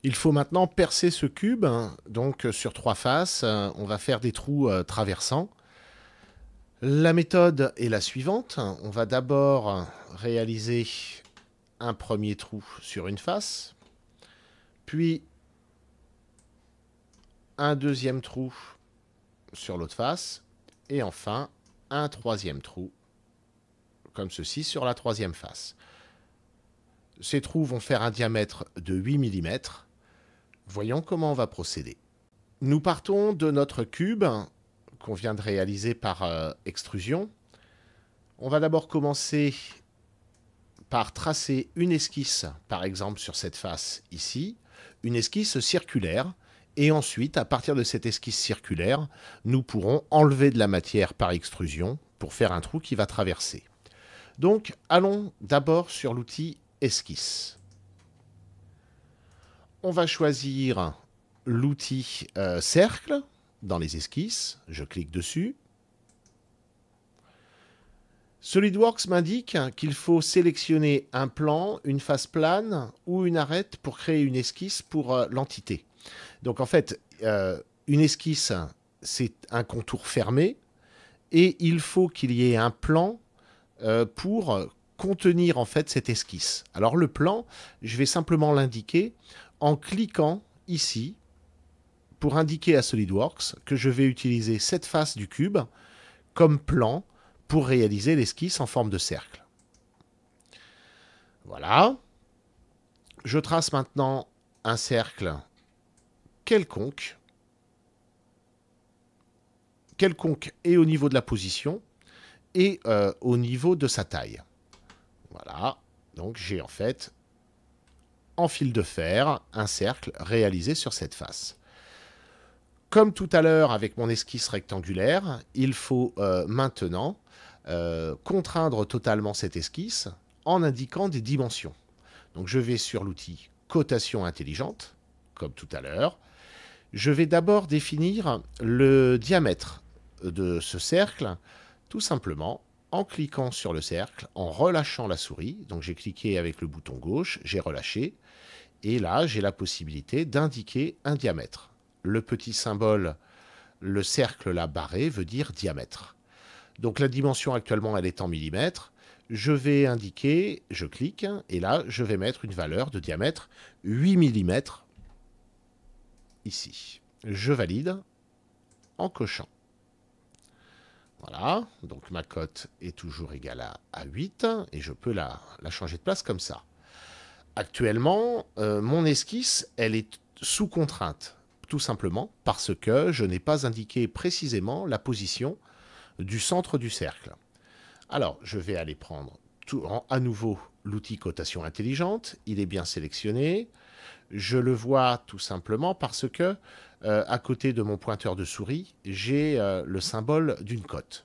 Il faut maintenant percer ce cube, hein, donc sur 3 faces. On va faire des trous traversants. La méthode est la suivante. On va d'abord réaliser un premier trou sur une face, puis un deuxième trou sur l'autre face, et enfin un troisième trou, comme ceci, sur la troisième face. Ces trous vont faire un diamètre de 8 mm. Voyons comment on va procéder. Nous partons de notre cube qu'on vient de réaliser par extrusion. On va d'abord commencer par tracer une esquisse, par exemple sur cette face ici, une esquisse circulaire, et ensuite, à partir de cette esquisse circulaire, nous pourrons enlever de la matière par extrusion pour faire un trou qui va traverser. Donc, allons d'abord sur l'outil esquisse. On va choisir l'outil cercle dans les esquisses. Je clique dessus. SolidWorks m'indique qu'il faut sélectionner un plan, une face plane ou une arête pour créer une esquisse pour l'entité. Donc en fait, une esquisse, c'est un contour fermé et il faut qu'il y ait un plan pour contenir en fait cette esquisse. Alors le plan, je vais simplement l'indiquer en cliquant ici pour indiquer à SolidWorks que je vais utiliser cette face du cube comme plan pour réaliser l'esquisse en forme de cercle. Voilà. Je trace maintenant un cercle quelconque et au niveau de la position et au niveau de sa taille. Voilà. Donc j'ai en fait en fil de fer un cercle réalisé sur cette face. Comme tout à l'heure avec mon esquisse rectangulaire, il faut maintenant contraindre totalement cette esquisse en indiquant des dimensions. Donc je vais sur l'outil cotation intelligente, comme tout à l'heure. Je vais d'abord définir le diamètre de ce cercle, tout simplement en cliquant sur le cercle, en relâchant la souris. Donc j'ai cliqué avec le bouton gauche, j'ai relâché, et là j'ai la possibilité d'indiquer un diamètre. Le petit symbole, le cercle là barré, veut dire diamètre. Donc la dimension actuellement, elle est en millimètres. Je vais indiquer, je clique, et là, je vais mettre une valeur de diamètre 8 mm ici. Je valide en cochant. Voilà, donc ma cote est toujours égale à 8, et je peux la changer de place comme ça. Actuellement, mon esquisse, elle est sous contrainte, tout simplement parce que je n'ai pas indiqué précisément la position du centre du cercle. Alors, je vais aller prendre à nouveau l'outil cotation intelligente. Il est bien sélectionné. Je le vois tout simplement parce que, à côté de mon pointeur de souris, j'ai le symbole d'une cote.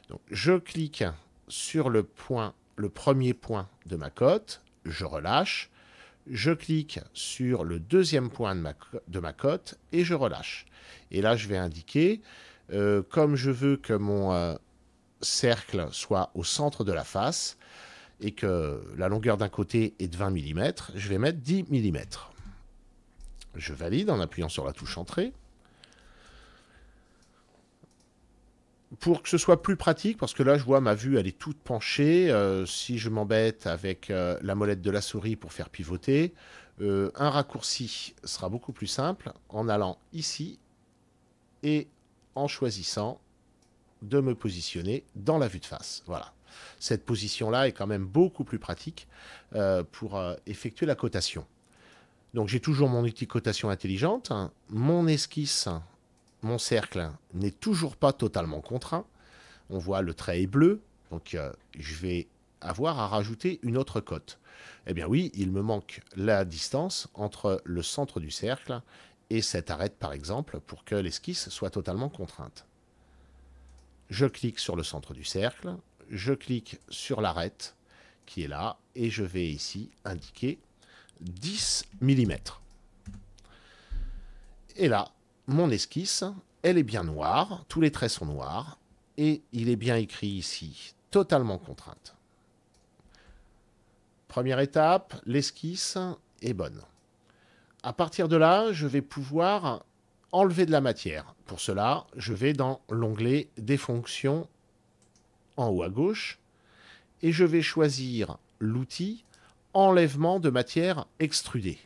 Donc, je clique sur le premier point de ma cote, je relâche. Je clique sur le deuxième point de ma cote et je relâche. Et là, je vais indiquer, comme je veux que mon cercle soit au centre de la face et que la longueur d'un côté est de 20 mm, je vais mettre 10 mm. Je valide en appuyant sur la touche Entrée. Pour que ce soit plus pratique, parce que là je vois ma vue elle est toute penchée, si je m'embête avec la molette de la souris pour faire pivoter, un raccourci sera beaucoup plus simple en allant ici et en choisissant de me positionner dans la vue de face. Voilà. Cette position-là est quand même beaucoup plus pratique pour effectuer la cotation. Donc j'ai toujours mon outil cotation intelligente, mon esquisse, mon cercle n'est toujours pas totalement contraint. On voit le trait est bleu, donc je vais avoir à rajouter une autre cote. Eh bien oui, il me manque la distance entre le centre du cercle et cette arête par exemple pour que l'esquisse soit totalement contrainte. Je clique sur le centre du cercle, je clique sur l'arête qui est là et je vais ici indiquer 10 mm. Et là, mon esquisse, elle est bien noire, tous les traits sont noirs et il est bien écrit ici, totalement contrainte. Première étape, l'esquisse est bonne. À partir de là, je vais pouvoir enlever de la matière. Pour cela, je vais dans l'onglet des fonctions en haut à gauche et je vais choisir l'outil enlèvement de matière extrudée.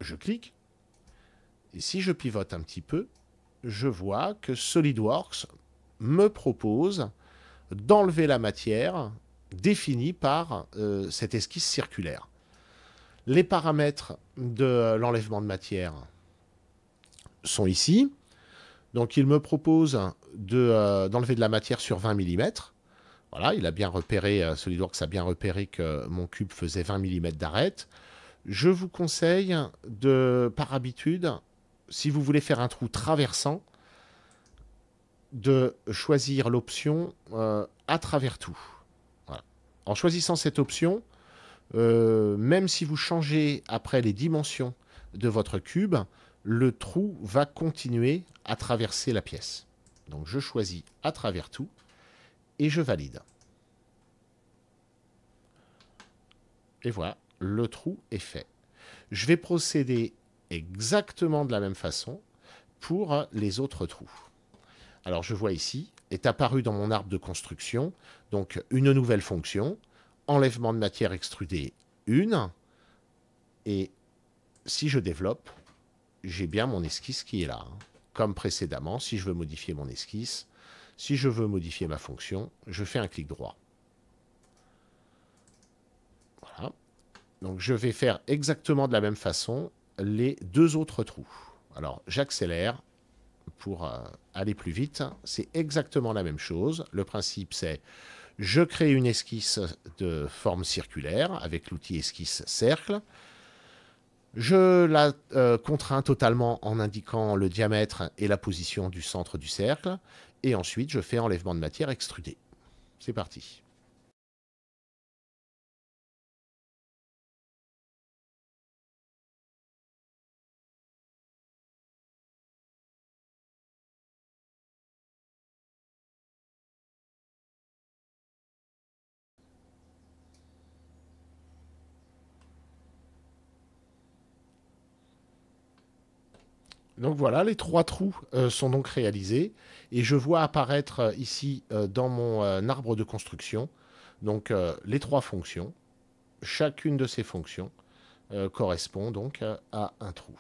Je clique et si je pivote un petit peu, je vois que SolidWorks me propose d'enlever la matière définie par cette esquisse circulaire. Les paramètres de l'enlèvement de matière sont ici. Donc il me propose d'enlever de la matière sur 20 mm. Voilà, il a bien repéré, SolidWorks a bien repéré que mon cube faisait 20 mm d'arête. Je vous conseille, par habitude, si vous voulez faire un trou traversant, de choisir l'option à travers tout. Voilà. En choisissant cette option, même si vous changez après les dimensions de votre cube, le trou va continuer à traverser la pièce. Donc je choisis à travers tout et je valide. Et voilà, le trou est fait. Je vais procéder exactement de la même façon pour les autres trous. Alors je vois ici, est apparu dans mon arbre de construction, donc une nouvelle fonction, enlèvement de matière extrudée 1, et si je développe, j'ai bien mon esquisse qui est là. Comme précédemment, si je veux modifier mon esquisse, si je veux modifier ma fonction, je fais un clic droit. Voilà. Donc je vais faire exactement de la même façon les deux autres trous. Alors j'accélère pour aller plus vite. C'est exactement la même chose. Le principe c'est je crée une esquisse de forme circulaire avec l'outil esquisse cercle. Je la contrains totalement en indiquant le diamètre et la position du centre du cercle. Et ensuite, je fais enlèvement de matière extrudée. C'est parti. Donc voilà, les trois trous sont donc réalisés. Et je vois apparaître ici dans mon arbre de construction donc les trois fonctions. Chacune de ces fonctions correspond donc à un trou.